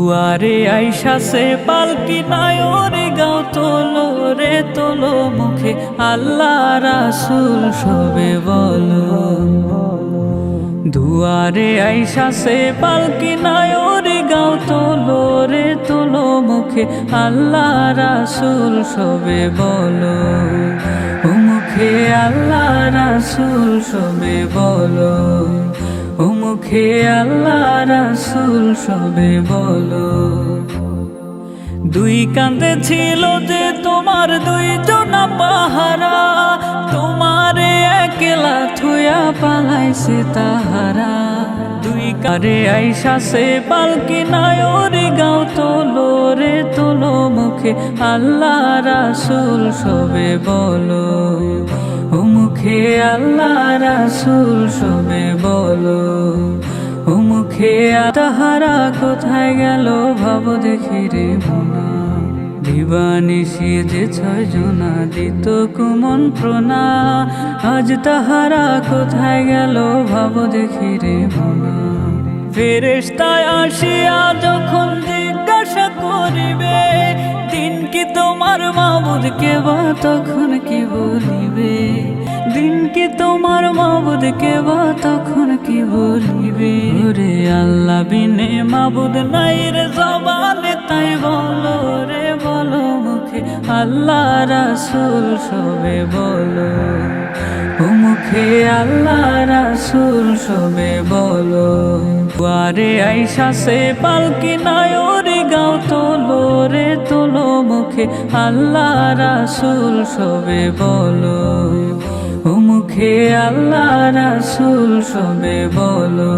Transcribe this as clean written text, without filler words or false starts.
দুয়ারে আইসা সে পালকি নায়রে গাও তোলো রে তোলো মুখে আল্লাহ রাসূল সবে বলো। দুয়ারে আইসা সে পালকি নায়রে গাও তোলো রে তোলো মুখে আল্লাহ রাসূল সবে বলো। ও মুখে আল্লাহ রাসূল সবে বলো। ও মুখে আল্লাহ রাসূল সবে বলো। দুই কাঁধে ছিল যে তোমার দুইজনা পাহারা, তোমারে একলা থুয়া পালাইছে তাহারা। দুই কারে আইসা সে পালকি নায়রে গাও তোলো রে তোলো মুখে আল্লাহ রাসূল সবে বলো। ও মুখে আল্লাহ রাসূল সবে বলো। ও মুখে তাহারা কোথায় গেল ভাব দেখি রে মনা। দিবানিশি যে 6 জনা দিত কুমন্ত্রণা, আজ তাহারা কোথায় গেল ভাব দেখি রে মনা। ফেরেশতায় আসিয়া যখন জিজ্ঞাসা করিবে, দিন কি তোমার মাবুদ কে বা তখন কি বলিবে। দিন কি তোমার মাবুদ কে বা তখন কি বলিবে। রে আল্লাহ বিনে মাবুদ নাই রে জবানে তাই বলো রে বলো মুখে আল্লাহ রাসূল সবে বলো। ও মুখে আল্লাহ রাসূল সবে বলো। দুয়ারে আইসা সে পালকি নায়রে গাও তোলো রে তোলো মুখে আল্লাহ রাসূল সবে বলো। ও মুখে আল্লাহ রাসূল সবে বলো।